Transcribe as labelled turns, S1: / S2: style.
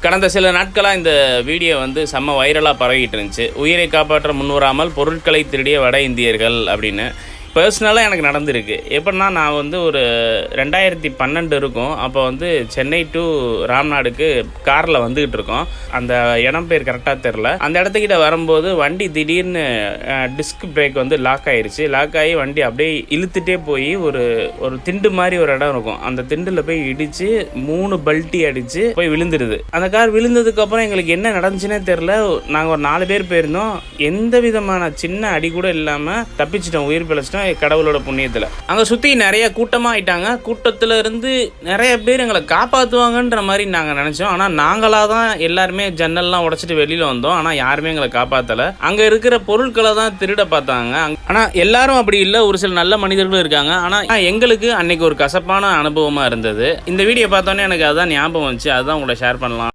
S1: கடந்த சில நாட்களாக இந்த வீடியோ வந்து செம்ம வைரலாக பரவிட்டு இருந்துச்சு. உயிரை காப்பாற்ற முன்வராமல் பொருட்களை திருடிய வட இந்தியர்கள் அப்படின்னு. பர்சனலாக எனக்கு நடந்திருக்கு. எப்படின்னா, நான் வந்து ஒரு 2012 இருக்கும். அப்போ வந்து சென்னை டு ராம்நாடுக்கு காரில் வந்துக்கிட்டு இருக்கோம். அந்த இடம் பேர் கரெக்டாக தெரில. அந்த இடத்துக்கிட்ட வரும்போது வண்டி திடீர்னு டிஸ்க் பிரேக் வந்து லாக் ஆகிடுச்சு. லாக் ஆகி வண்டி அப்படியே இழுத்துட்டே போய் ஒரு திண்டு மாதிரி ஒரு இடம் இருக்கும். அந்த திண்டில் போய் இடித்து 3 பல்ட்டி அடித்து போய் விழுந்துடுது. அந்த கார் விழுந்ததுக்கப்புறம் எங்களுக்கு என்ன நடந்துச்சுன்னே தெரில. நாங்கள் ஒரு 4 பேர் போயிருந்தோம். எந்த விதமான சின்ன அடி கூட இல்லாமல் தப்பிச்சிட்டோம், உயிர் பிழைச்சிட்டோம் கடவுளோட புண்ணியத்தில். அங்கே சுற்றி நிறைய கூட்டமாக ஆயிட்டாங்க. கூட்டத்தில் இருந்து நிறைய பேர் எங்களை காப்பாற்றுவாங்கன்ற மாதிரி நாங்கள் நினச்சோம். ஆனால் நாங்களாக தான் எல்லாருமே ஜன்னல்லாம் உடைச்சிட்டு வெளியில் வந்தோம். ஆனால் யாருமே எங்களை காப்பாற்றலை. அங்கே இருக்கிற பொருட்களை தான் திருட பார்த்தாங்க. ஆனால் எல்லாரும் அப்படி இல்லை, ஒரு சில நல்ல மனிதர்களும் இருக்காங்க. ஆனால் எங்களுக்கு அன்னைக்கு ஒரு கசப்பான அனுபவமாக இருந்தது. இந்த வீடியோ பார்த்தோன்னே எனக்கு அதுதான் ஞாபகம் வந்துச்சு. அதுதான் உங்களை ஷேர் பண்ணலாம்.